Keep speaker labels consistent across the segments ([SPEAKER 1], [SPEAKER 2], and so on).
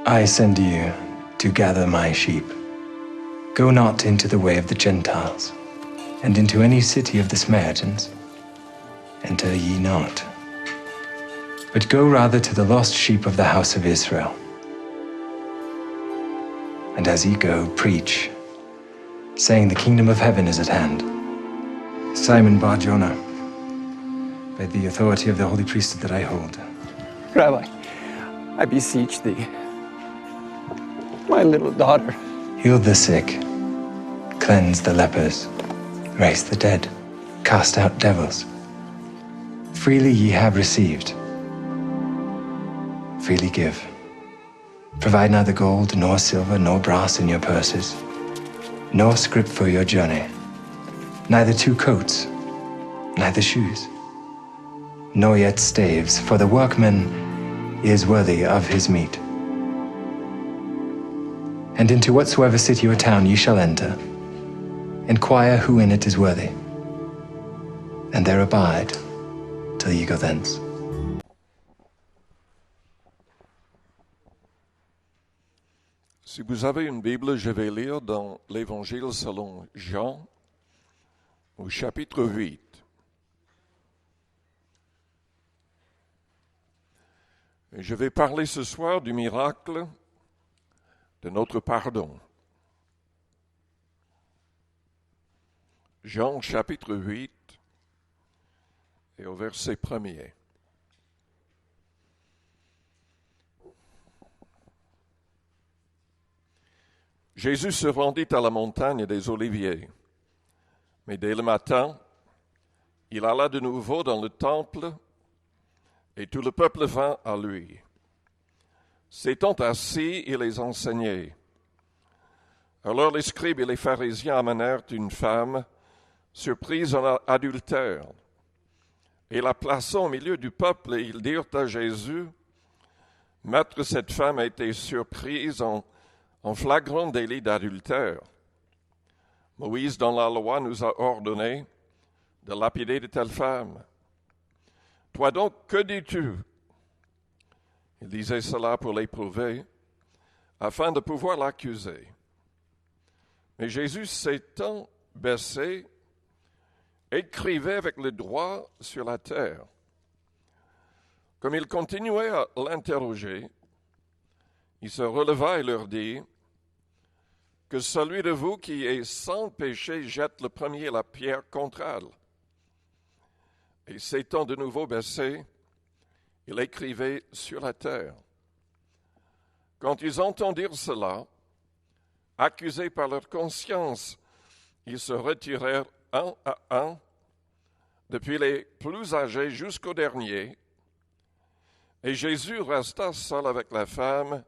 [SPEAKER 1] I send you to gather my sheep. Go not into the way of the Gentiles, and into any city of the Samaritans enter ye not. But go rather to the lost sheep of the house of Israel. And as ye go, preach, saying the kingdom of heaven is at hand. Simon Bar-Jonah, by the authority of the holy priesthood that I hold.
[SPEAKER 2] Rabbi, I beseech thee, my little daughter.
[SPEAKER 1] Heal the sick, cleanse the lepers, raise the dead, cast out devils. Freely ye have received, freely give. Provide neither gold, nor silver, nor brass in your purses, nor scrip for your journey, neither 2 coats, neither shoes, nor yet staves, for the workman is worthy of his meat. And into whatsoever city or town ye shall enter, inquire who in it is worthy, and there abide till ye go thence.
[SPEAKER 3] Si vous avez une Bible, je vais lire dans l'Évangile selon Jean, au chapitre 8. Et je vais parler ce soir du miracle de notre pardon. Jean chapitre 8 et au verset 1er. Jésus se rendit à la montagne des Oliviers, mais dès le matin, il alla de nouveau dans le temple et tout le peuple vint à lui. S'étant assis, il les enseignait. Alors les scribes et les pharisiens amenèrent une femme surprise en adultère, et la plaçant au milieu du peuple, et ils dirent à Jésus, « Maître, cette femme a été surprise en flagrant délit d'adultère. Moïse, dans la loi, nous a ordonné de lapider de telles femmes. Toi donc, que dis-tu » Il disait cela pour l'éprouver, afin de pouvoir l'accuser. Mais Jésus, s'étant baissé, écrivait avec le doigt sur la terre. Comme il continuait à l'interroger, il se releva et leur dit, « Que celui de vous qui est sans péché jette le premier la pierre contre elle. » Et s'étant de nouveau baissé, il écrivait sur la terre. Quand ils entendirent cela, accusés par leur conscience, ils se retirèrent un à un, depuis les plus âgés jusqu'au dernier, et Jésus resta seul avec la femme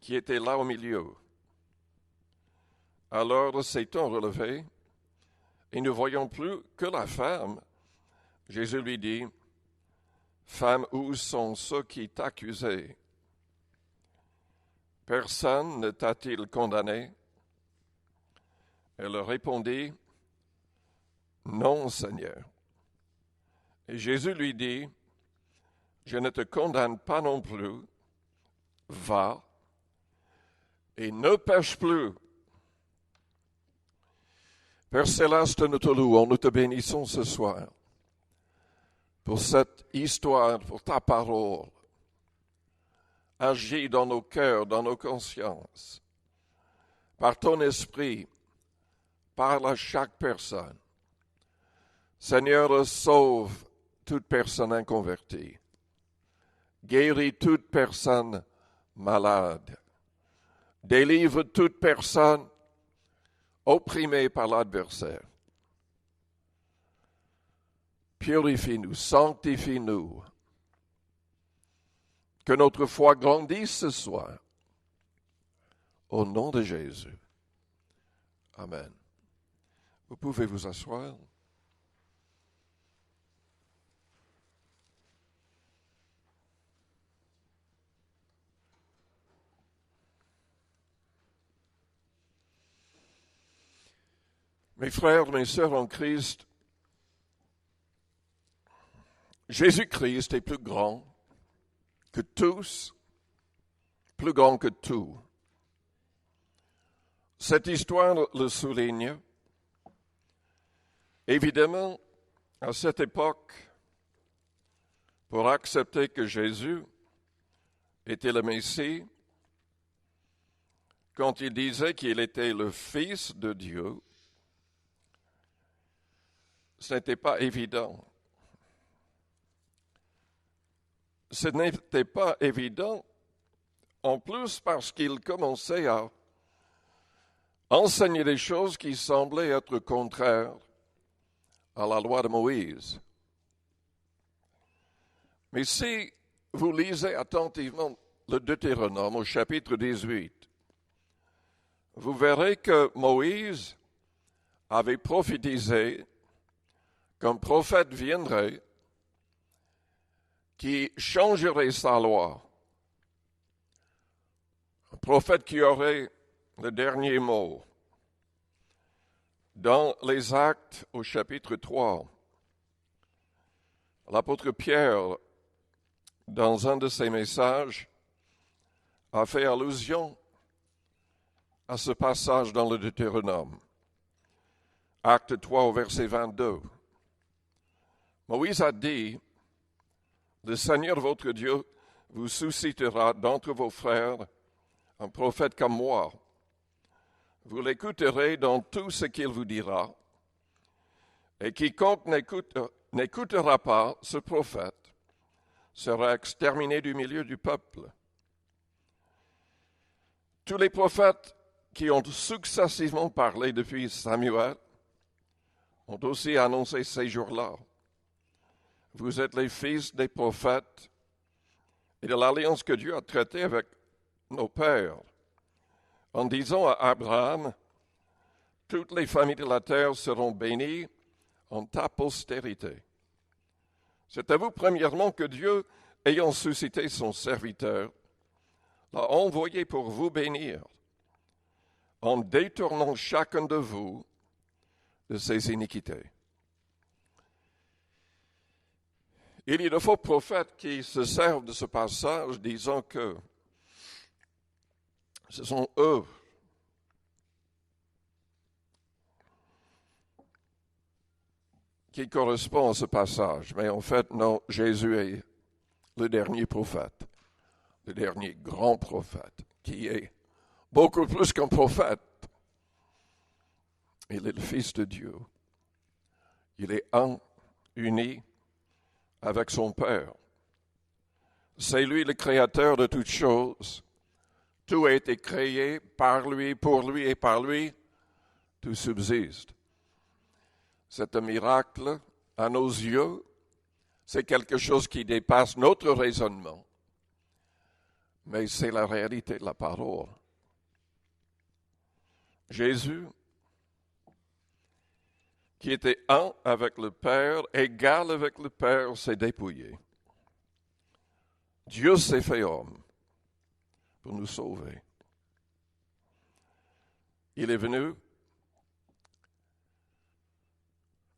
[SPEAKER 3] qui était là au milieu. Alors, s'étant relevé, et ne voyant plus que la femme, Jésus lui dit, « Femme, où sont ceux qui t'accusaient? Personne ne t'a-t-il condamné? » Elle répondit, « Non, Seigneur. » Et Jésus lui dit, « Je ne te condamne pas non plus. Va et ne pêche plus. » Père Céleste, nous te louons, nous te bénissons ce soir pour cette histoire, pour ta parole. Agis dans nos cœurs, dans nos consciences. Par ton esprit, parle à chaque personne. Seigneur, sauve toute personne inconvertie. Guéris toute personne malade. Délivre toute personne opprimée par l'adversaire. Purifie-nous, sanctifie-nous. Que notre foi grandisse ce soir. Au nom de Jésus. Amen. Vous pouvez vous asseoir. Mes frères, mes sœurs en Christ, Jésus-Christ est plus grand que tous, plus grand que tout. Cette histoire le souligne. Évidemment, à cette époque, pour accepter que Jésus était le Messie, quand il disait qu'il était le Fils de Dieu, ce n'était pas évident. Ce n'était pas évident, en plus parce qu'il commençait à enseigner des choses qui semblaient être contraires à la loi de Moïse. Mais si vous lisez attentivement le Deutéronome au chapitre 18, vous verrez que Moïse avait prophétisé qu'un prophète viendrait qui changerait sa loi. Un prophète qui aurait le dernier mot. Dans les Actes au chapitre 3, l'apôtre Pierre, dans un de ses messages, a fait allusion à ce passage dans le Deutéronome. Acte 3 au verset 22. Moïse a dit, « Le Seigneur votre Dieu vous suscitera d'entre vos frères un prophète comme moi. Vous l'écouterez dans tout ce qu'il vous dira, et quiconque n'écoutera pas ce prophète sera exterminé du milieu du peuple. » Tous les prophètes qui ont successivement parlé depuis Samuel ont aussi annoncé ces jours-là. Vous êtes les fils des prophètes et de l'alliance que Dieu a traitée avec nos pères, en disant à Abraham, « Toutes les familles de la terre seront bénies en ta postérité. » C'est à vous, premièrement, que Dieu, ayant suscité son serviteur, l'a envoyé pour vous bénir, en détournant chacun de vous de ses iniquités. Il y a de faux prophètes qui se servent de ce passage, disant que ce sont eux qui correspondent à ce passage. Mais en fait, non, Jésus est le dernier prophète, le dernier grand prophète, qui est beaucoup plus qu'un prophète. Il est le Fils de Dieu. Il est un, uni avec son Père. C'est lui le créateur de toutes choses. Tout a été créé par lui, pour lui et par lui. Tout subsiste. C'est un miracle à nos yeux. C'est quelque chose qui dépasse notre raisonnement. Mais c'est la réalité de la parole. Jésus, qui était un avec le Père, égal avec le Père, s'est dépouillé. Dieu s'est fait homme pour nous sauver. Il est venu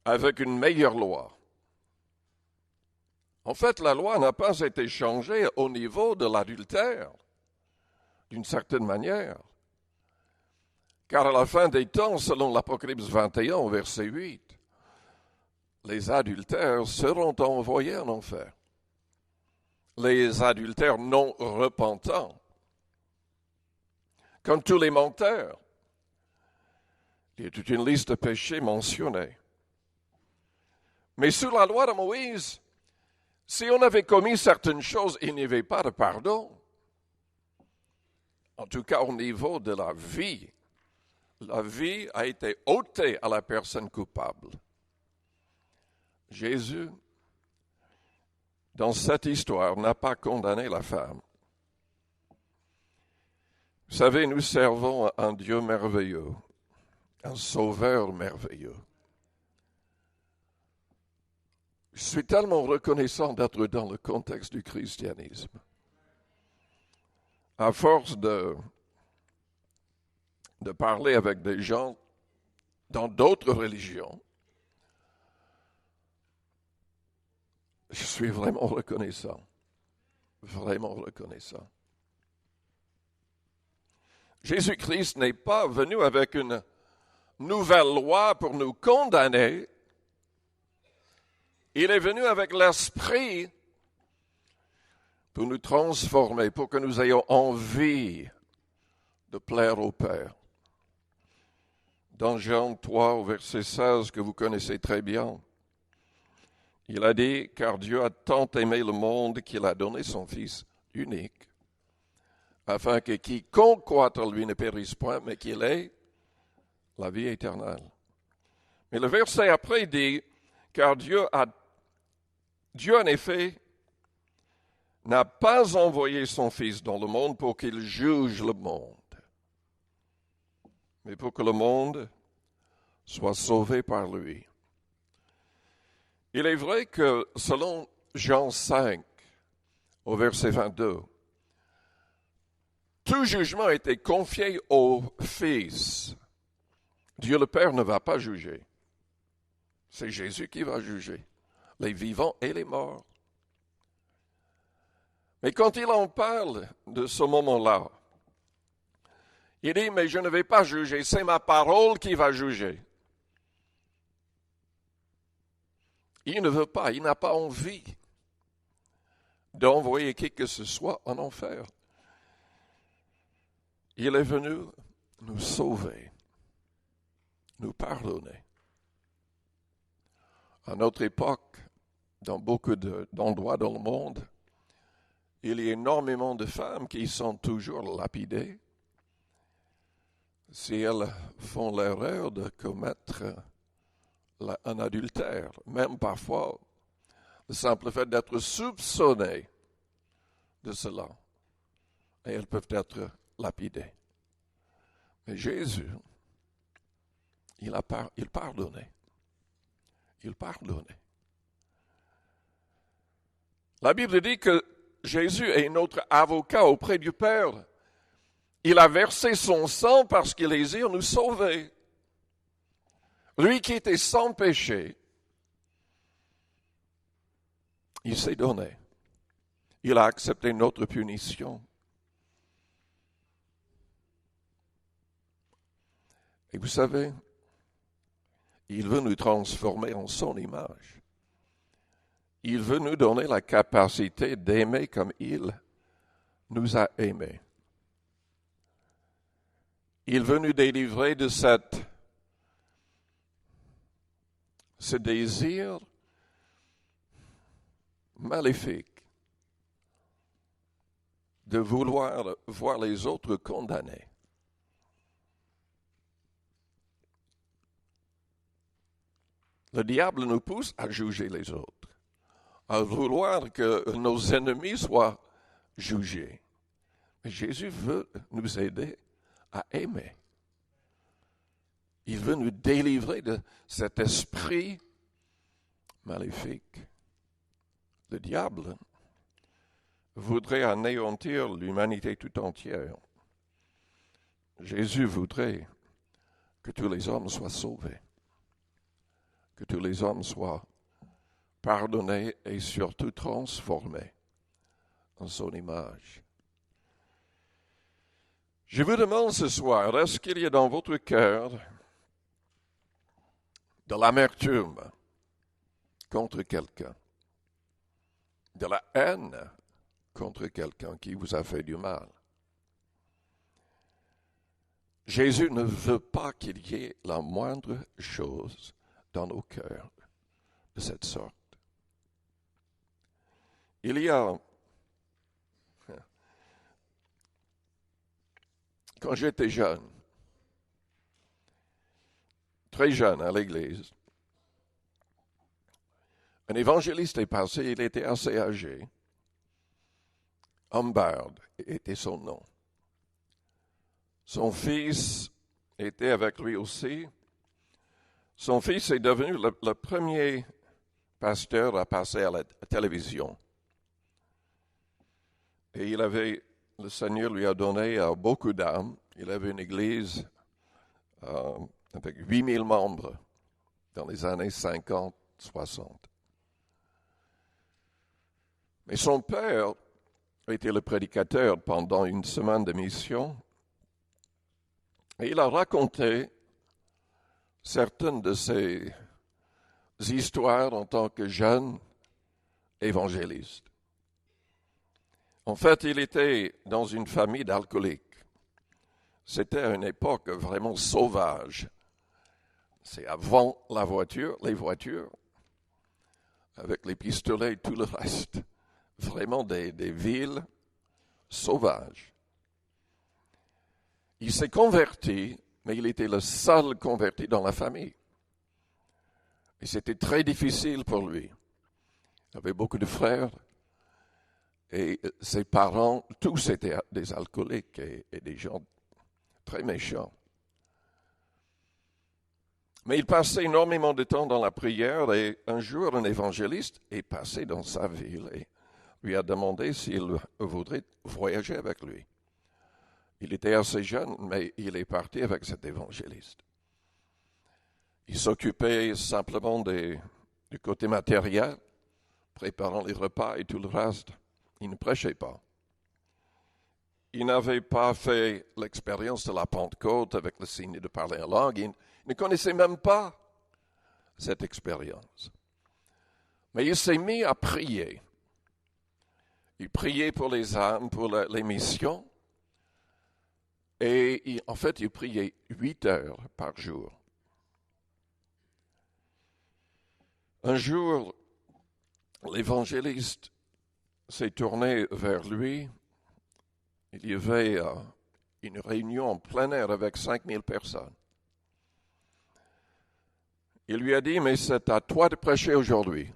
[SPEAKER 3] avec une meilleure loi. En fait, la loi n'a pas été changée au niveau de l'adultère, d'une certaine manière. Car à la fin des temps, selon l'Apocalypse 21, verset 8, les adultères seront envoyés en enfer. Les adultères non repentants, comme tous les menteurs. Il y a toute une liste de péchés mentionnés. Mais sous la loi de Moïse, si on avait commis certaines choses, il n'y avait pas de pardon. En tout cas, au niveau de la vie. La vie a été ôtée à la personne coupable. Jésus, dans cette histoire, n'a pas condamné la femme. Vous savez, nous servons un Dieu merveilleux, un sauveur merveilleux. Je suis tellement reconnaissant d'être dans le contexte du christianisme. À force de parler avec des gens dans d'autres religions, je suis vraiment reconnaissant. Vraiment reconnaissant. Jésus-Christ n'est pas venu avec une nouvelle loi pour nous condamner. Il est venu avec l'Esprit pour nous transformer, pour que nous ayons envie de plaire au Père. Dans Jean 3, au verset 16, que vous connaissez très bien, il a dit, « Car Dieu a tant aimé le monde qu'il a donné son Fils unique, afin que quiconque croit en lui ne périsse point, mais qu'il ait la vie éternelle. » Mais le verset après dit, « Car Dieu en effet n'a pas envoyé son Fils dans le monde pour qu'il juge le monde, mais pour que le monde soit sauvé par lui. » Il est vrai que selon Jean 5, au verset 22, tout jugement a été confié au Fils. Dieu le Père ne va pas juger. C'est Jésus qui va juger, les vivants et les morts. Mais quand il en parle de ce moment-là, il dit, mais je ne vais pas juger, c'est ma parole qui va juger. Il ne veut pas, il n'a pas envie d'envoyer qui que ce soit en enfer. Il est venu nous sauver, nous pardonner. À notre époque, dans beaucoup d'endroits dans le monde, il y a énormément de femmes qui sont toujours lapidées si elles font l'erreur de commettre un adultère, même parfois le simple fait d'être soupçonnées de cela, et elles peuvent être lapidées. Mais Jésus, il pardonnait. Il pardonnait. La Bible dit que Jésus est notre avocat auprès du Père. Il a versé son sang parce qu'il désire nous sauver. Lui qui était sans péché, il s'est donné. Il a accepté notre punition. Et vous savez, il veut nous transformer en son image. Il veut nous donner la capacité d'aimer comme il nous a aimés. Il veut nous délivrer de ce désir maléfique de vouloir voir les autres condamnés. Le diable nous pousse à juger les autres, à vouloir que nos ennemis soient jugés. Mais Jésus veut nous aider à aimer. Il veut nous délivrer de cet esprit maléfique. Le diable voudrait anéantir l'humanité tout entière. Jésus voudrait que tous les hommes soient sauvés, que tous les hommes soient pardonnés et surtout transformés en son image. Je vous demande ce soir, est-ce qu'il y a dans votre cœur de l'amertume contre quelqu'un, de la haine contre quelqu'un qui vous a fait du mal? Jésus ne veut pas qu'il y ait la moindre chose dans nos cœurs de cette sorte. Il y a, quand j'étais jeune, très jeune à l'église, un évangéliste est passé, il était assez âgé. Humbard était son nom. Son fils était avec lui aussi. Son fils est devenu le premier pasteur à passer à la télévision. Et le Seigneur lui a donné beaucoup d'âmes. Il avait une église avec 8000 membres dans les années 50, 60. Mais son père était le prédicateur pendant une semaine de mission. Et il a raconté certaines de ses histoires en tant que jeune évangéliste. En fait, il était dans une famille d'alcooliques. C'était à une époque vraiment sauvage. C'est avant les voitures, avec les pistolets et tout le reste. Vraiment des villes sauvages. Il s'est converti, mais il était le seul converti dans la famille. Et c'était très difficile pour lui. Il avait beaucoup de frères. Et ses parents, tous étaient des alcooliques et des gens très méchants. Mais il passait énormément de temps dans la prière et un jour, un évangéliste est passé dans sa ville et lui a demandé s'il voudrait voyager avec lui. Il était assez jeune, mais il est parti avec cet évangéliste. Il s'occupait simplement du côté matériel, préparant les repas et tout le reste. Il ne prêchait pas. Il n'avait pas fait l'expérience de la Pentecôte avec le signe de parler en langue. Il ne connaissait même pas cette expérience. Mais il s'est mis à prier. Il priait pour les âmes, pour les missions. Et en fait, il priait 8 heures par jour. Un jour, l'évangéliste s'est tourné vers lui. Il y avait une réunion en plein air avec 5000 personnes. Il lui a dit, mais c'est à toi de prêcher aujourd'hui.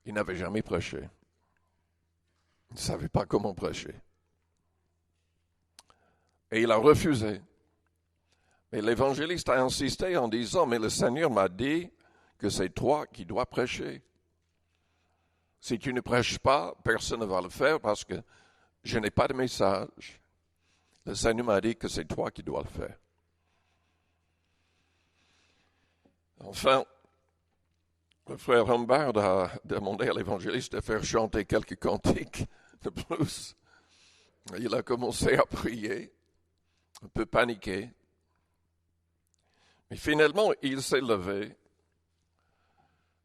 [SPEAKER 3] Il n'avait jamais prêché. Il ne savait pas comment prêcher. Et il a refusé. Mais l'évangéliste a insisté en disant, mais le Seigneur m'a dit que c'est toi qui dois prêcher. Si tu ne prêches pas, personne ne va le faire parce que je n'ai pas de message. Le Seigneur m'a dit que c'est toi qui dois le faire. Enfin, le frère Humbert a demandé à l'évangéliste de faire chanter quelques cantiques de plus. Il a commencé à prier, un peu paniqué. Mais finalement, il s'est levé.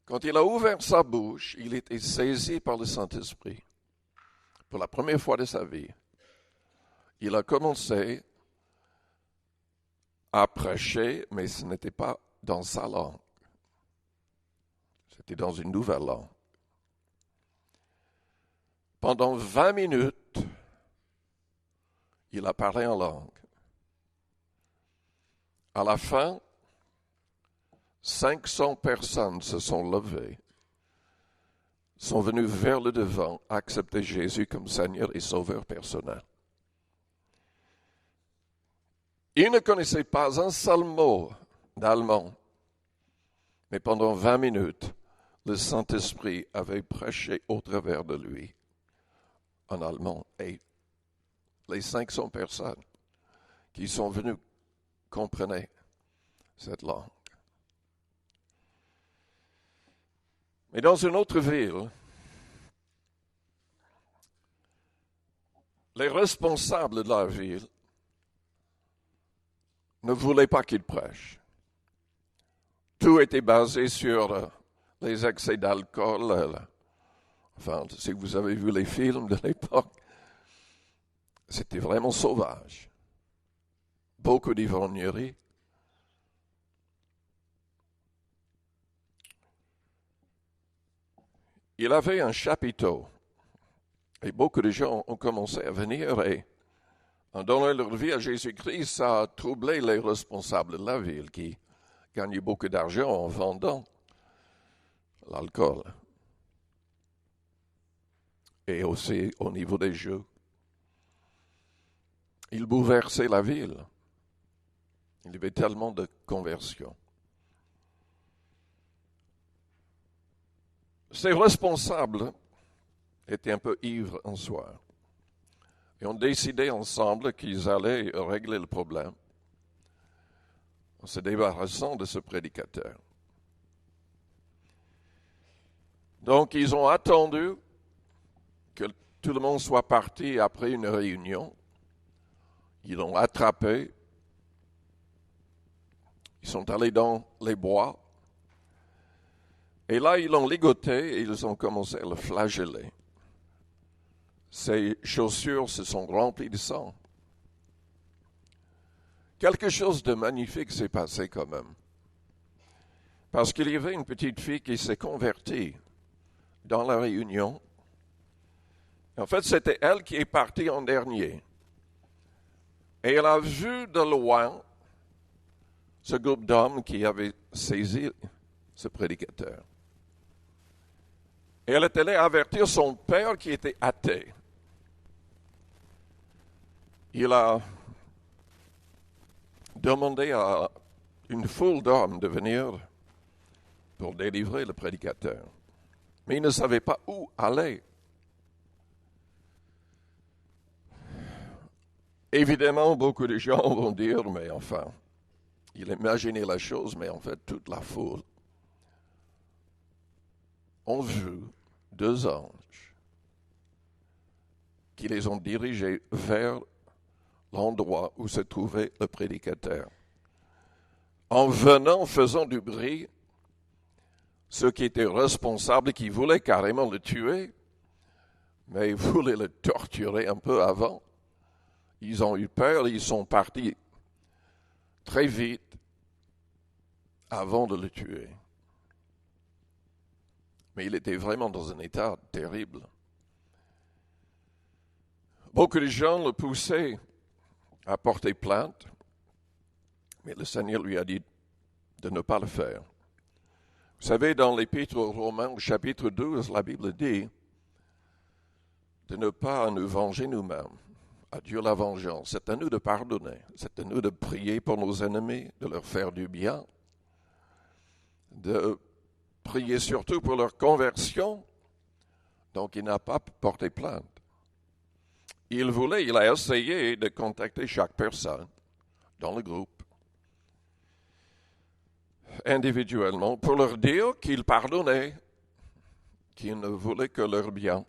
[SPEAKER 3] Quand il a ouvert sa bouche, il était saisi par le Saint-Esprit. Pour la première fois de sa vie, il a commencé à prêcher, mais ce n'était pas dans sa langue. C'était dans une nouvelle langue. Pendant 20 minutes, il a parlé en langue. À la fin, 500 personnes se sont levées, sont venues vers le devant, accepter Jésus comme Seigneur et Sauveur personnel. Ils ne connaissaient pas un seul mot d'allemand, mais pendant 20 minutes, le Saint-Esprit avait prêché au travers de lui en allemand. Et les 500 personnes qui sont venues comprenaient cette langue. Mais dans une autre ville, les responsables de la ville ne voulaient pas qu'il prêche. Tout était basé sur les excès d'alcool. Enfin, si vous avez vu les films de l'époque, c'était vraiment sauvage. Beaucoup d'ivrognerie. Il avait un chapiteau et beaucoup de gens ont commencé à venir et en donnant leur vie à Jésus-Christ, ça a troublé les responsables de la ville qui gagnaient beaucoup d'argent en vendant l'alcool. Et aussi au niveau des jeux. Ils bouleversaient la ville. Il y avait tellement de conversions. Ces responsables étaient un peu ivres un soir et ont décidé ensemble qu'ils allaient régler le problème en se débarrassant de ce prédicateur. Donc, ils ont attendu que tout le monde soit parti après une réunion. Ils l'ont attrapé. Ils sont allés dans les bois. Et là, ils l'ont ligoté et ils ont commencé à le flageller. Ses chaussures se sont remplies de sang. Quelque chose de magnifique s'est passé quand même. Parce qu'il y avait une petite fille qui s'est convertie dans la réunion. En fait, c'était elle qui est partie en dernier. Et elle a vu de loin ce groupe d'hommes qui avait saisi ce prédicateur. Et elle est allée avertir son père qui était athée. Il a demandé à une foule d'hommes de venir pour délivrer le prédicateur. Mais il ne savait pas où aller. Évidemment, beaucoup de gens vont dire, mais enfin, il imaginait la chose, mais en fait, toute la foule ont vu deux anges qui les ont dirigés vers l'endroit où se trouvait le prédicateur. En venant, faisant du bruit, ceux qui étaient responsables, qui voulaient carrément le tuer, mais ils voulaient le torturer un peu avant. Ils ont eu peur, ils sont partis très vite avant de le tuer. Mais il était vraiment dans un état terrible. Beaucoup de gens le poussaient à porter plainte, mais le Seigneur lui a dit de ne pas le faire. Vous savez, dans l'Épître aux Romains, au chapitre 12, la Bible dit de ne pas nous venger nous-mêmes. À Dieu la vengeance. C'est à nous de pardonner. C'est à nous de prier pour nos ennemis, de leur faire du bien, de prier surtout pour leur conversion. Donc, il n'a pas porté plainte. Il a essayé de contacter chaque personne dans le groupe, individuellement, pour leur dire qu'il pardonnait, qu'il ne voulait que leur bien.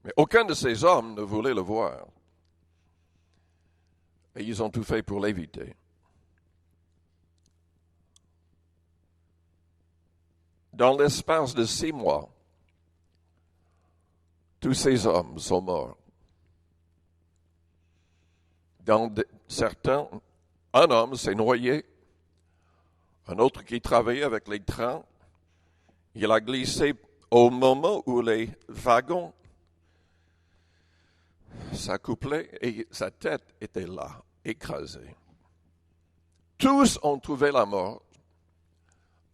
[SPEAKER 3] Mais aucun de ces hommes ne voulait le voir. Et ils ont tout fait pour l'éviter. Dans l'espace de 6 mois, tous ces hommes sont morts. Certains, un homme s'est noyé, un autre qui travaillait avec les trains, il a glissé au moment où les wagons s'accouplaient et sa tête était là, écrasée. Tous ont trouvé la mort,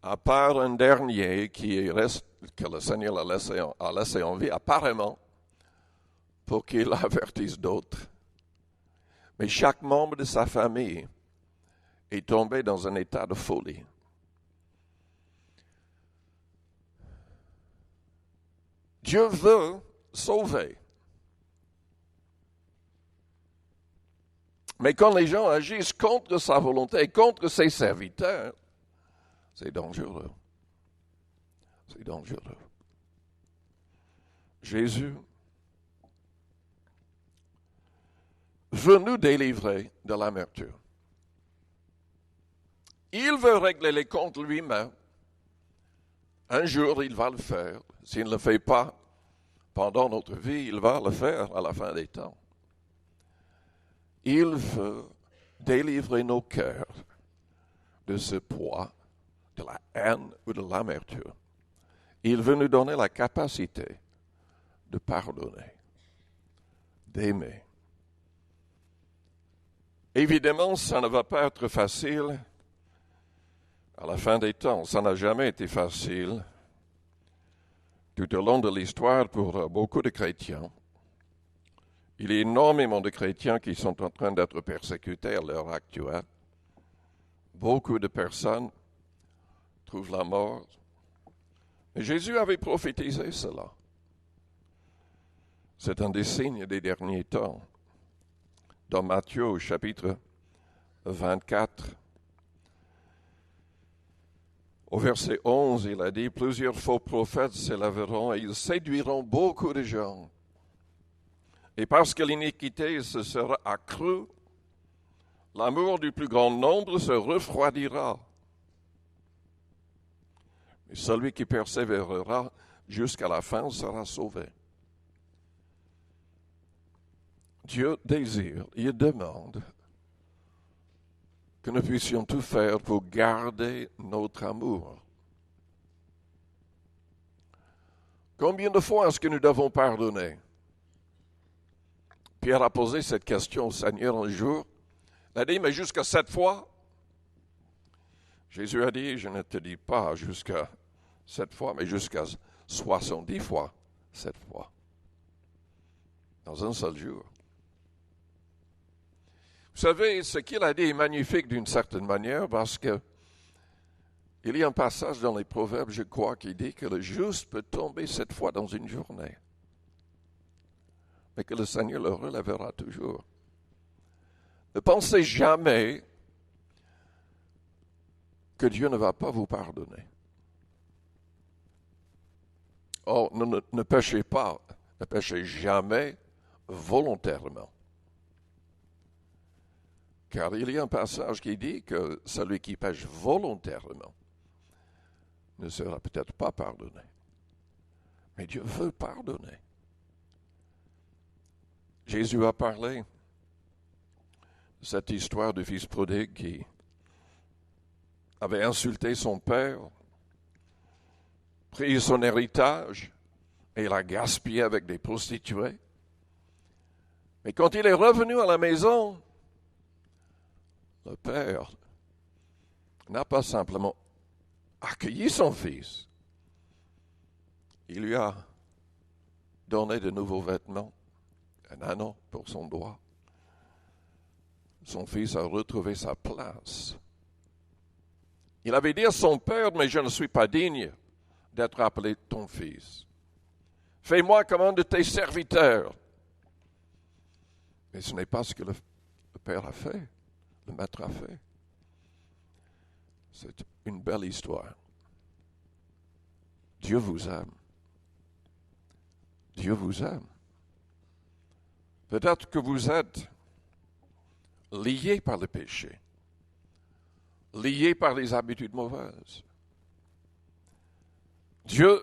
[SPEAKER 3] à part un dernier que le Seigneur a laissé en vie, apparemment, pour qu'il avertisse d'autres. Mais chaque membre de sa famille est tombé dans un état de folie. Dieu veut sauver. Mais quand les gens agissent contre sa volonté et contre ses serviteurs, c'est dangereux. C'est dangereux. Jésus veut nous délivrer de l'amertume. Il veut régler les comptes lui-même. Un jour, il va le faire. S'il ne le fait pas pendant notre vie, il va le faire à la fin des temps. Il veut délivrer nos cœurs de ce poids, de la haine ou de l'amertume. Il veut nous donner la capacité de pardonner, d'aimer. Évidemment, ça ne va pas être facile à la fin des temps. Ça n'a jamais été facile tout au long de l'histoire pour beaucoup de chrétiens. Il y a énormément de chrétiens qui sont en train d'être persécutés à l'heure actuelle. Beaucoup de personnes trouvent la mort. Mais Jésus avait prophétisé cela. C'est un des signes des derniers temps. Dans Matthieu, au chapitre 24, au verset 11, il a dit « Plusieurs faux prophètes s'élèveront et ils séduiront beaucoup de gens. Et parce que l'iniquité se sera accrue, l'amour du plus grand nombre se refroidira. Mais celui qui persévérera jusqu'à la fin sera sauvé. Dieu désire, il demande que nous puissions tout faire pour garder notre amour. Combien de fois est-ce que nous devons pardonner? Pierre a posé cette question au Seigneur un jour. Il a dit, mais jusqu'à 7 fois? Jésus a dit, je ne te dis pas jusqu'à 7 fois, mais jusqu'à 70 fois 7 fois. Dans un seul jour. Vous savez, ce qu'il a dit est magnifique d'une certaine manière parce que il y a un passage dans les Proverbes, je crois, qui dit que le juste peut tomber 7 fois dans une journée, mais que le Seigneur le relèvera toujours. Ne pensez jamais que Dieu ne va pas vous pardonner. Oh, ne péchez pas, ne péchez jamais volontairement. Car il y a un passage qui dit que celui qui pêche volontairement ne sera peut-être pas pardonné. Mais Dieu veut pardonner. Jésus a parlé de cette histoire du fils prodigue qui avait insulté son père, pris son héritage et l'a gaspillé avec des prostituées. Mais quand il est revenu à la maison, le père n'a pas simplement accueilli son fils. Il lui a donné de nouveaux vêtements, un anneau pour son doigt. Son fils a retrouvé sa place. Il avait dit à son père, mais je ne suis pas digne d'être appelé ton fils. Fais-moi comme un de tes serviteurs. Mais ce n'est pas ce que le père a fait. Le maître a fait. C'est une belle histoire. Dieu vous aime. Dieu vous aime. Peut-être que vous êtes liés par le péché, liés par les habitudes mauvaises. Dieu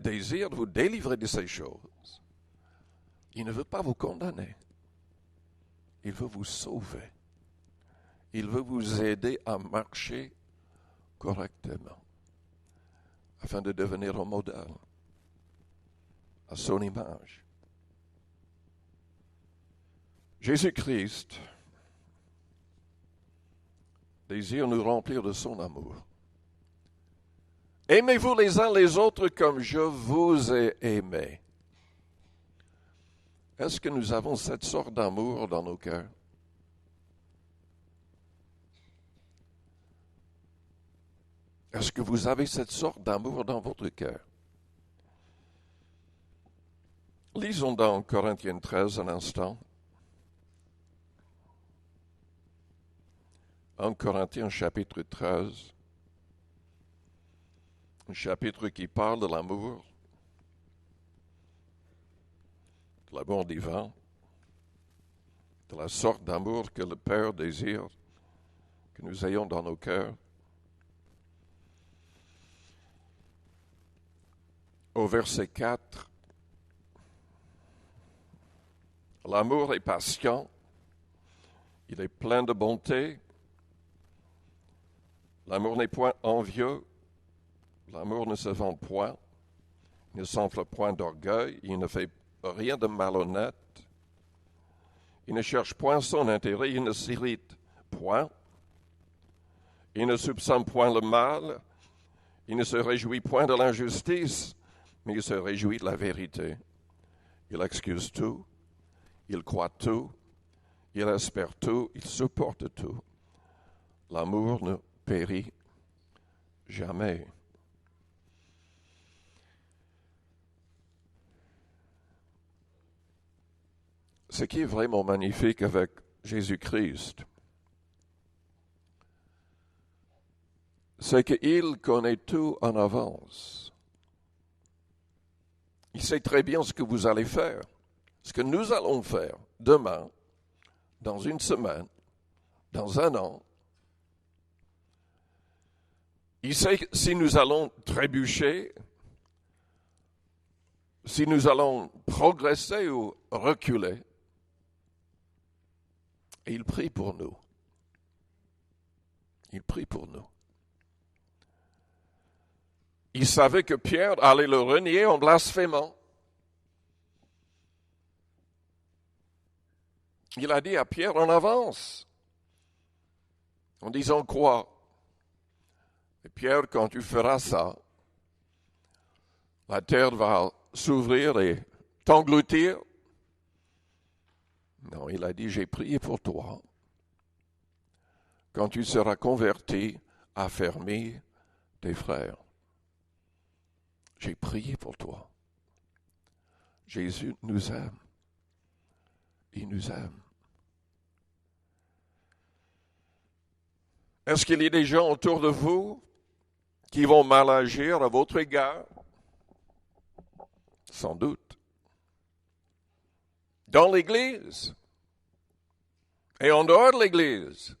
[SPEAKER 3] désire vous délivrer de ces choses. Il ne veut pas vous condamner. Il veut vous sauver. Il veut vous aider à marcher correctement, afin de devenir un modèle à son image. Jésus-Christ désire nous remplir de son amour. Aimez-vous les uns les autres comme je vous ai aimés. Est-ce que nous avons cette sorte d'amour dans nos cœurs? Est-ce que vous avez cette sorte d'amour dans votre cœur? Lisons dans Corinthiens 13 un instant. 1 Corinthiens chapitre 13. Un chapitre qui parle de l'amour divin, de la sorte d'amour que le Père désire que nous ayons dans nos cœurs. Au verset 4, l'amour est patient, il est plein de bonté, l'amour n'est point envieux, l'amour ne se vante point, il ne s'enfle point d'orgueil, il ne fait rien de malhonnête, il ne cherche point son intérêt, il ne s'irrite point, il ne soupçonne point le mal, il ne se réjouit point de l'injustice, mais il se réjouit de la vérité. Il excuse tout, il croit tout, il espère tout, il supporte tout. L'amour ne périt jamais. Ce qui est vraiment magnifique avec Jésus-Christ, c'est qu'il connaît tout en avance. Il sait très bien ce que vous allez faire. ce que nous allons faire demain, dans une semaine, dans un an. Il sait si nous allons trébucher, si nous allons progresser ou reculer. Et il prie pour nous. Il prie pour nous. Il savait que Pierre allait le renier en blasphémant. Il a dit à Pierre en avance, en disant quoi? Et Pierre, quand tu feras ça, la terre va s'ouvrir et t'engloutir. Non, il a dit, j'ai prié pour toi. Quand tu seras converti, affermis tes frères. J'ai prié pour toi. Jésus nous aime. Il nous aime. Est-ce qu'il y a des gens autour de vous qui vont mal agir à votre égard? Sans doute. Dans l'Église et en dehors de l'Église.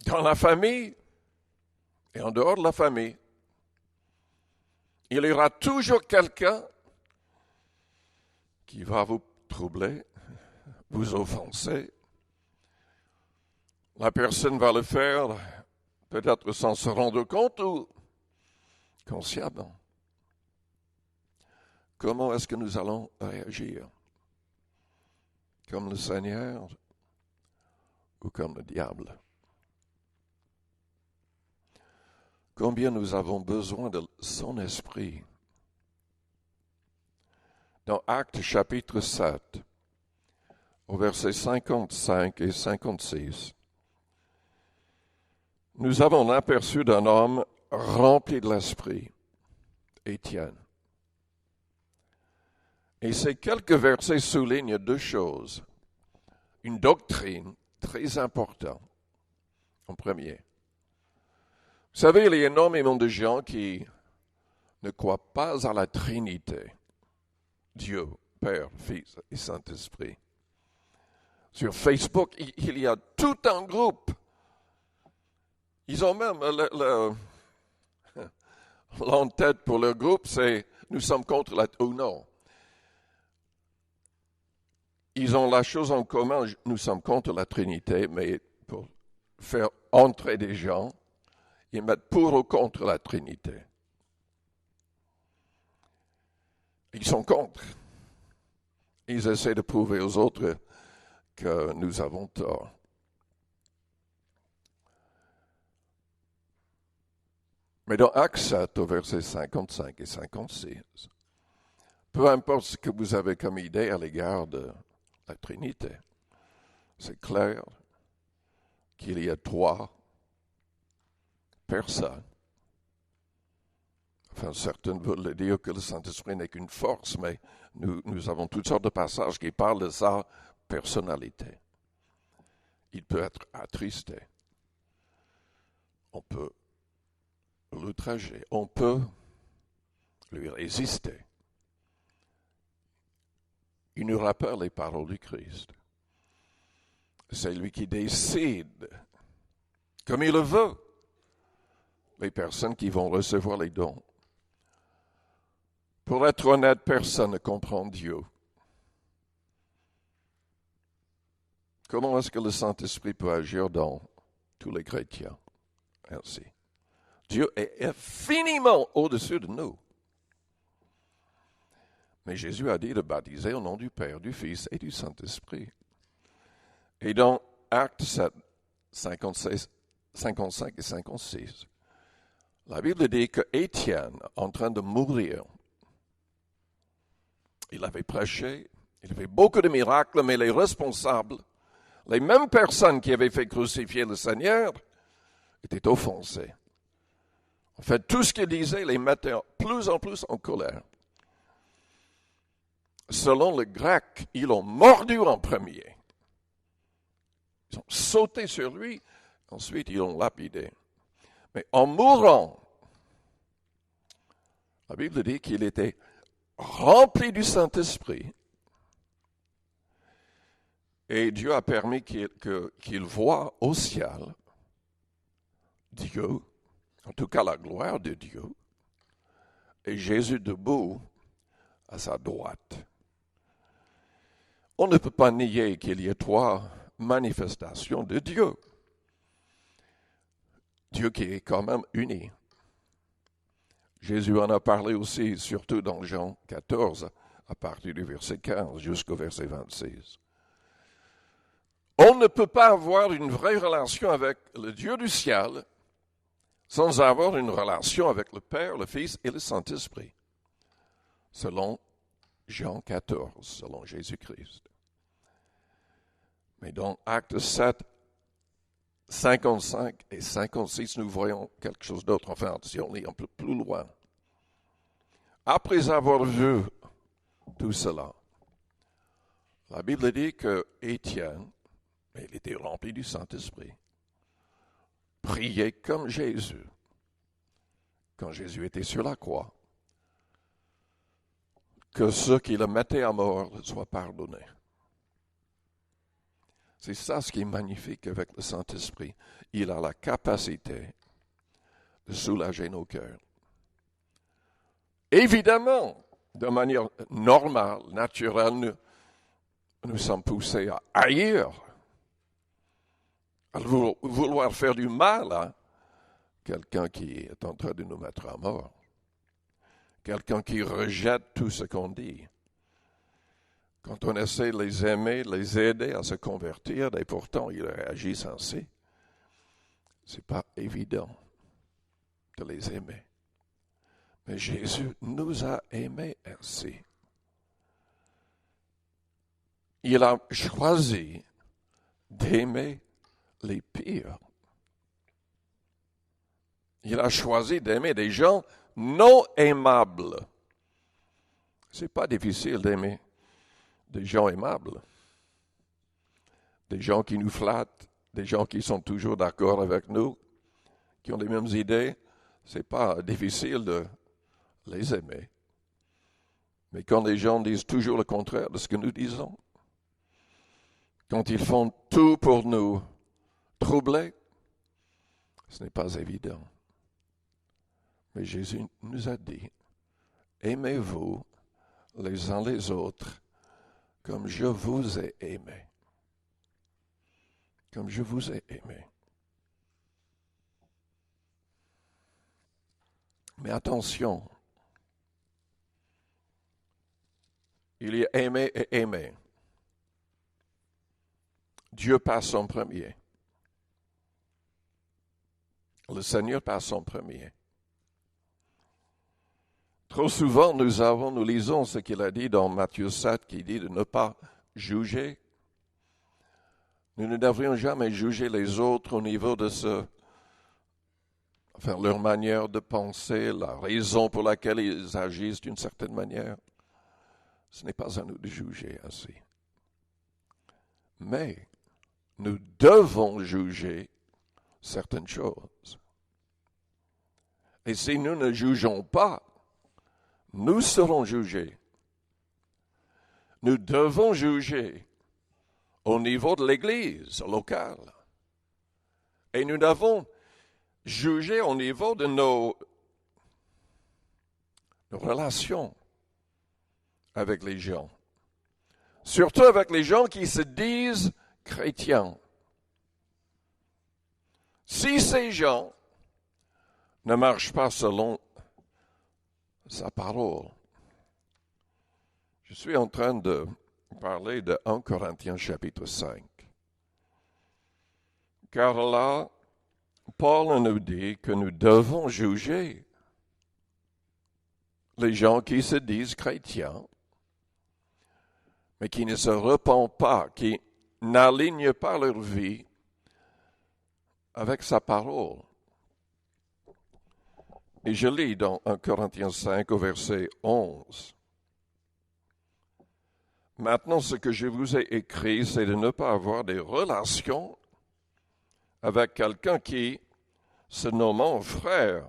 [SPEAKER 3] Dans la famille et en dehors de la famille. Il y aura toujours quelqu'un qui va vous troubler, vous offenser. La personne va le faire peut-être sans se rendre compte ou consciemment. Comment est-ce que nous allons réagir? Comme le Seigneur ou comme le diable? Combien nous avons besoin de son esprit. Dans Actes chapitre 7, au verset 55 et 56, nous avons l'aperçu d'un homme rempli de l'esprit, Étienne. Et ces quelques versets soulignent deux choses. Une doctrine très importante, en premier. Vous savez, il y a énormément de gens qui ne croient pas à la Trinité. Dieu, Père, Fils et Saint-Esprit. Sur Facebook, il y a tout un groupe. Ils ont même l'en-tête pour leur groupe, c'est « Nous sommes contre la... » ou non. Ils ont la chose en commun, nous sommes contre la Trinité, mais pour faire entrer des gens, ils mettent pour ou contre la Trinité. Ils sont contre. Ils essaient de prouver aux autres que nous avons tort. Mais dans Actes 7, au verset 55 et 56, peu importe ce que vous avez comme idée à l'égard de la Trinité, c'est clair qu'il y a trois personnes. Enfin, certains veulent dire que le Saint-Esprit n'est qu'une force, mais nous avons toutes sortes de passages qui parlent de sa personnalité. Il peut être attristé. On peut l'outrager. On peut lui résister. Il nous rappelle les paroles du Christ. C'est lui qui décide, comme il le veut, les personnes qui vont recevoir les dons. Pour être honnête, personne ne comprend Dieu. Comment est-ce que le Saint-Esprit peut agir dans tous les chrétiens? Ainsi. Dieu est infiniment au-dessus de nous. Mais Jésus a dit de baptiser au nom du Père, du Fils et du Saint-Esprit. Et dans Actes 7, 55 et 56, la Bible dit que Étienne, en train de mourir, il avait prêché, il avait beaucoup de miracles, mais les responsables, les mêmes personnes qui avaient fait crucifier le Seigneur, étaient offensées. En fait, tout ce qu'il disait les mettait plus en plus en colère. Selon le grec, ils l'ont mordu en premier. Ils ont sauté sur lui, ensuite ils l'ont lapidé. Mais en mourant, la Bible dit qu'il était rempli du Saint-Esprit Et Dieu a permis qu'il voie au ciel Dieu, en tout cas la gloire de Dieu, et Jésus debout à sa droite. On ne peut pas nier qu'il y ait trois manifestations de Dieu. Dieu qui est quand même uni. Jésus en a parlé aussi, surtout dans Jean 14, à partir du verset 15 jusqu'au verset 26. On ne peut pas avoir une vraie relation avec le Dieu du ciel sans avoir une relation avec le Père, le Fils et le Saint-Esprit, selon Jean 14, selon Jésus-Christ. Mais dans Actes 7, 55 et 56, nous voyons quelque chose d'autre. Enfin, si on lit un peu plus loin. Après avoir vu tout cela, la Bible dit que Étienne, il était rempli du Saint-Esprit, priait comme Jésus, quand Jésus était sur la croix, que ceux qui le mettaient à mort soient pardonnés. C'est ça ce qui est magnifique avec le Saint-Esprit. Il a la capacité de soulager nos cœurs. Évidemment, de manière normale, naturelle, nous sommes poussés à haïr, à vouloir faire du mal à quelqu'un qui est en train de nous mettre à mort, quelqu'un qui rejette tout ce qu'on dit. Quand on essaie de les aimer, de les aider à se convertir, et pourtant ils réagissent ainsi, ce n'est pas évident de les aimer. Mais Jésus nous a aimés ainsi. Il a choisi d'aimer les pires. Il a choisi d'aimer des gens non aimables. Ce n'est pas difficile d'aimer des gens aimables, des gens qui nous flattent, des gens qui sont toujours d'accord avec nous, qui ont les mêmes idées. Ce n'est pas difficile de les aimer. Mais quand les gens disent toujours le contraire de ce que nous disons, quand ils font tout pour nous troubler, ce n'est pas évident. Mais Jésus nous a dit, aimez-vous les uns les autres comme je vous ai aimé. Comme je vous ai aimé. Mais attention, il y a aimer et aimer. Dieu passe en premier. Le Seigneur passe en premier. Trop souvent, nous lisons ce qu'il a dit dans Matthieu 7, qui dit de ne pas juger. Nous ne devrions jamais juger les autres au niveau de leur manière de penser, la raison pour laquelle ils agissent d'une certaine manière. Ce n'est pas à nous de juger ainsi. Mais nous devons juger certaines choses. Et si nous ne jugeons pas, nous serons jugés. Nous devons juger au niveau de l'Église locale. Et nous devons juger au niveau de nos relations avec les gens. Surtout avec les gens qui se disent chrétiens. Si ces gens ne marchent pas selon sa parole. Je suis en train de parler de 1 Corinthiens chapitre 5. Car là, Paul nous dit que nous devons juger les gens qui se disent chrétiens, mais qui ne se repentent pas, qui n'alignent pas leur vie avec sa parole. Et je lis dans 1 Corinthiens 5 au verset 11. Maintenant, ce que je vous ai écrit, c'est de ne pas avoir des relations avec quelqu'un qui, se nommant frère,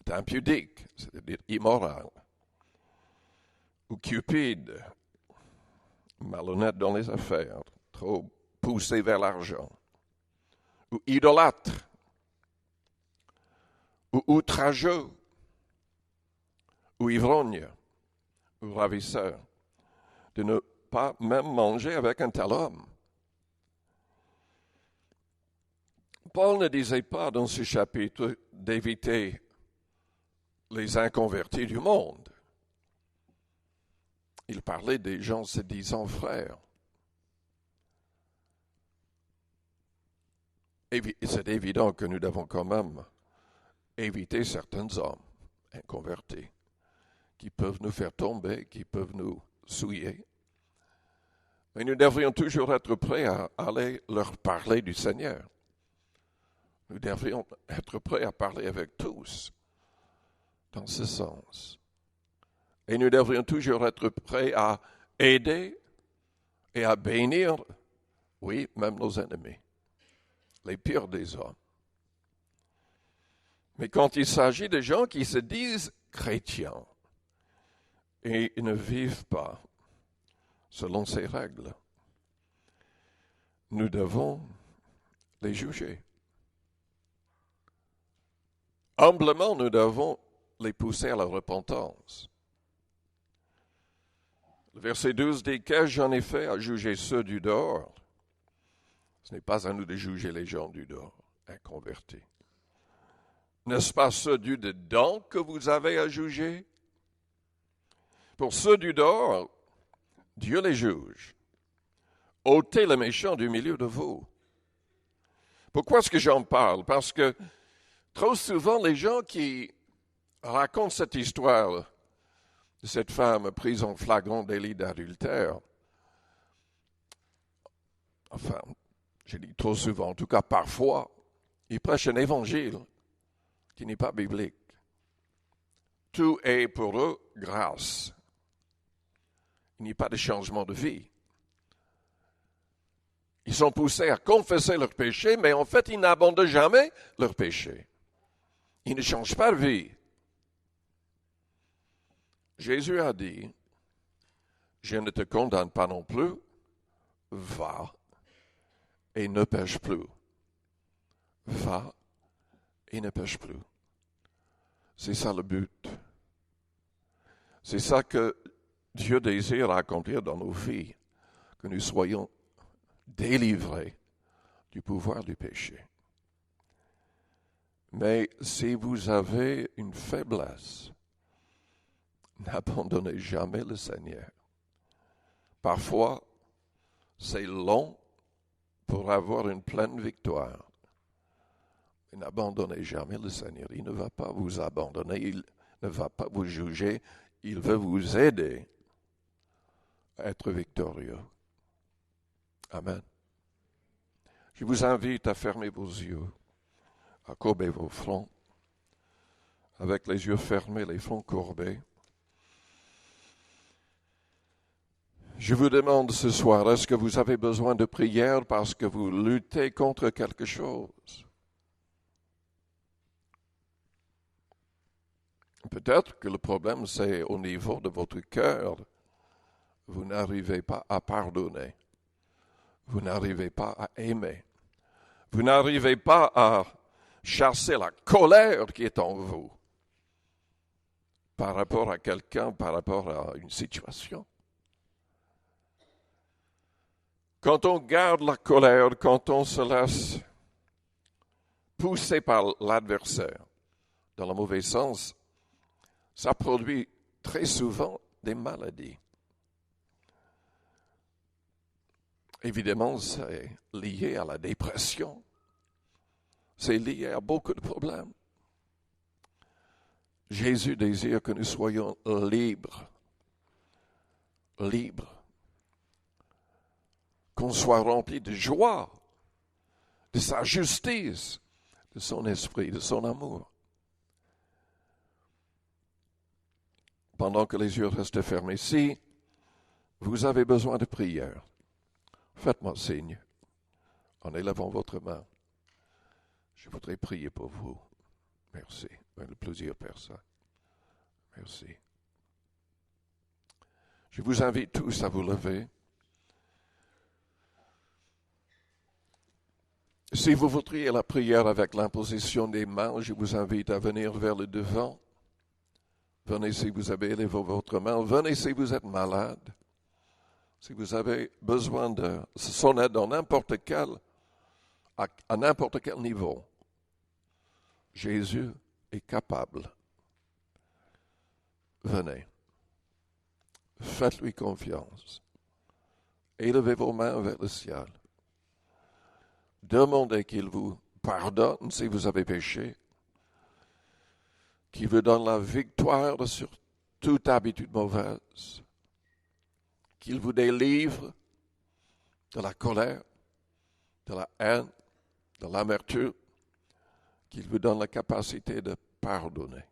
[SPEAKER 3] est impudique, c'est-à-dire immoral, ou cupide, malhonnêtes dans les affaires, trop poussés vers l'argent, ou idolâtres, ou outrageux, ou ivrognes, ou ravisseurs, de ne pas même manger avec un tel homme. Paul ne disait pas dans ce chapitre d'éviter les inconvertis du monde. Il parlait des gens se disant frères. Et c'est évident que nous devons quand même éviter certains hommes inconvertis qui peuvent nous faire tomber, qui peuvent nous souiller. Mais nous devrions toujours être prêts à aller leur parler du Seigneur. Nous devrions être prêts à parler avec tous dans ce sens. Et nous devrions toujours être prêts à aider et à bénir, oui, même nos ennemis, les pires des hommes. Mais quand il s'agit de gens qui se disent chrétiens et ne vivent pas selon ces règles, nous devons les juger. Humblement, nous devons les pousser à la repentance. Le verset 12 dit « Qu'ai-je j'en ai fait à juger ceux du dehors ?» Ce n'est pas à nous de juger les gens du dehors, inconvertis. N'est-ce pas ceux du dedans que vous avez à juger? Pour ceux du dehors, Dieu les juge. Ôtez le méchant du milieu de vous. Pourquoi est-ce que j'en parle? Parce que trop souvent, les gens qui racontent cette histoire de cette femme prise en flagrant délit d'adultère, enfin, je dis trop souvent, en tout cas parfois, ils prêchent un évangile qui n'est pas biblique. Tout est pour eux grâce. Il n'y a pas de changement de vie. Ils sont poussés à confesser leurs péchés, mais en fait, ils n'abandonnent jamais leurs péchés. Ils ne changent pas de vie. Jésus a dit, « Je ne te condamne pas non plus, va et ne pêche plus. » Va et ne pêche plus. C'est ça le but. C'est ça que Dieu désire accomplir dans nos vies, que nous soyons délivrés du pouvoir du péché. Mais si vous avez une faiblesse, n'abandonnez jamais le Seigneur. Parfois, c'est long pour avoir une pleine victoire. Mais n'abandonnez jamais le Seigneur. Il ne va pas vous abandonner, il ne va pas vous juger, il veut vous aider à être victorieux. Amen. Je vous invite à fermer vos yeux, à courber vos fronts, avec les yeux fermés, les fronts courbés. Je vous demande ce soir, est-ce que vous avez besoin de prière parce que vous luttez contre quelque chose? Peut-être que le problème, c'est au niveau de votre cœur. Vous n'arrivez pas à pardonner. Vous n'arrivez pas à aimer. Vous n'arrivez pas à chasser la colère qui est en vous par rapport à quelqu'un, par rapport à une situation. Quand on garde la colère, quand on se laisse pousser par l'adversaire, dans le mauvais sens, ça produit très souvent des maladies. Évidemment, c'est lié à la dépression. C'est lié à beaucoup de problèmes. Jésus désire que nous soyons libres. Libres. Qu'on soit remplis de joie, de sa justice, de son esprit, de son amour. Pendant que les yeux restent fermés, si vous avez besoin de prière, faites-moi signe en élevant votre main. Je voudrais prier pour vous. Merci. Avec plusieurs personnes. Merci. Je vous invite tous à vous lever. Si vous voudriez la prière avec l'imposition des mains, je vous invite à venir vers le devant. Venez si vous avez élevé votre main. Venez si vous êtes malade. Si vous avez besoin de son aide à n'importe quel niveau. Jésus est capable. Venez. Faites-lui confiance. Élevez vos mains vers le ciel. Demandez qu'il vous pardonne si vous avez péché, qu'il vous donne la victoire sur toute habitude mauvaise, qu'il vous délivre de la colère, de la haine, de l'amertume, qu'il vous donne la capacité de pardonner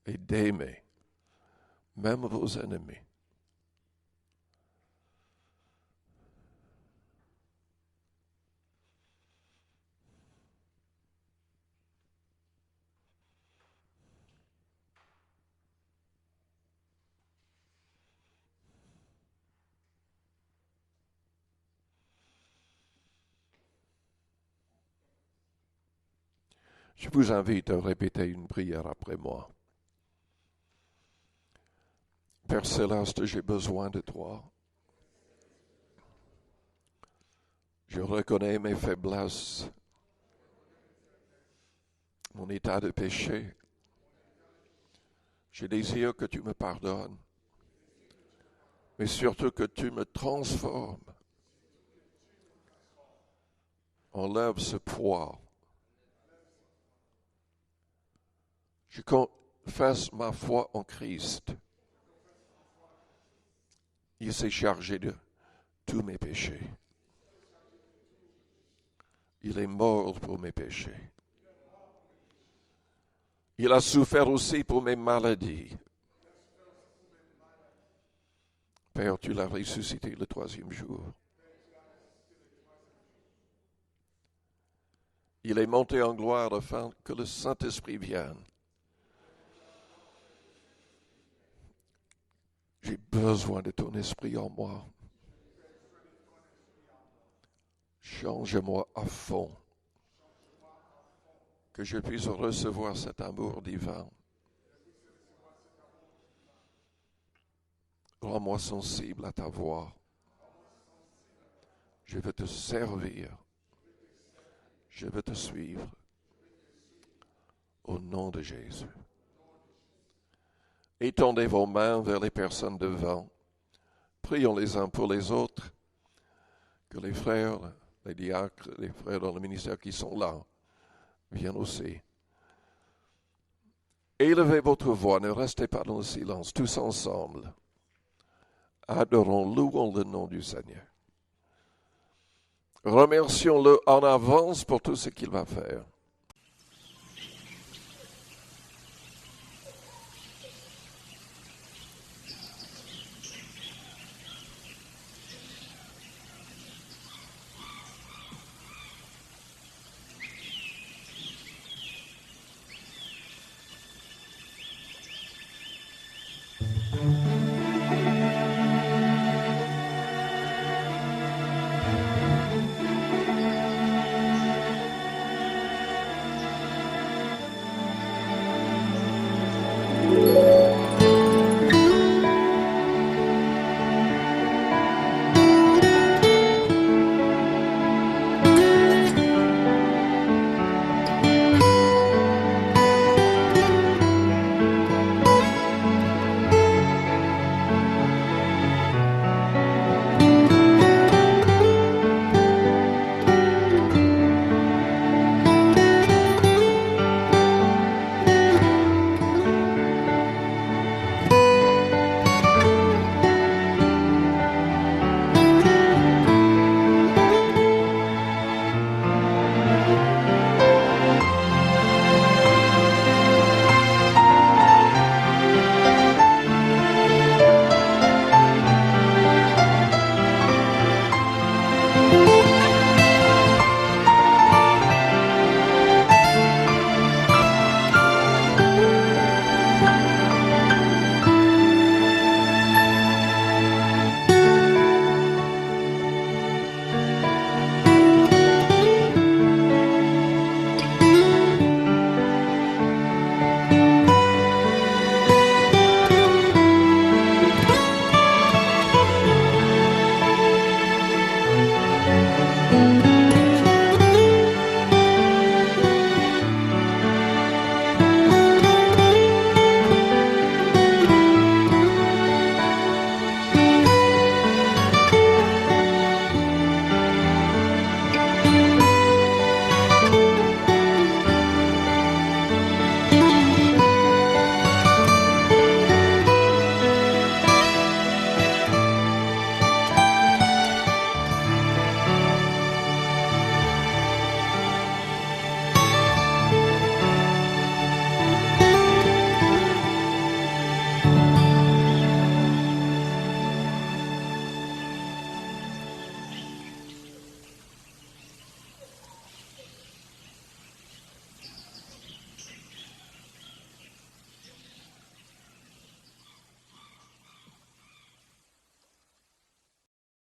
[SPEAKER 3] et d'aimer, même vos ennemis. Je vous invite à répéter une prière après moi. Père Céleste, j'ai besoin de toi. Je reconnais mes faiblesses, mon état de péché. Je désire que tu me pardonnes, mais surtout que tu me transformes. Enlève ce poids. Je confesse ma foi en Christ. Il s'est chargé de tous mes péchés. Il est mort pour mes péchés. Il a souffert aussi pour mes maladies. Père, tu l'as ressuscité le 3e jour. Il est monté en gloire afin que le Saint-Esprit vienne. J'ai besoin de ton esprit en moi. Change-moi à fond. Que je puisse recevoir cet amour divin. Rends-moi sensible à ta voix. Je veux te servir. Je veux te suivre. Au nom de Jésus. Étendez vos mains vers les personnes devant. Prions les uns pour les autres. Que les frères, les diacres, les frères dans le ministère qui sont là, viennent aussi. Élevez votre voix, ne restez pas dans le silence, tous ensemble. Adorons, louons le nom du Seigneur. Remercions-le en avance pour tout ce qu'il va faire.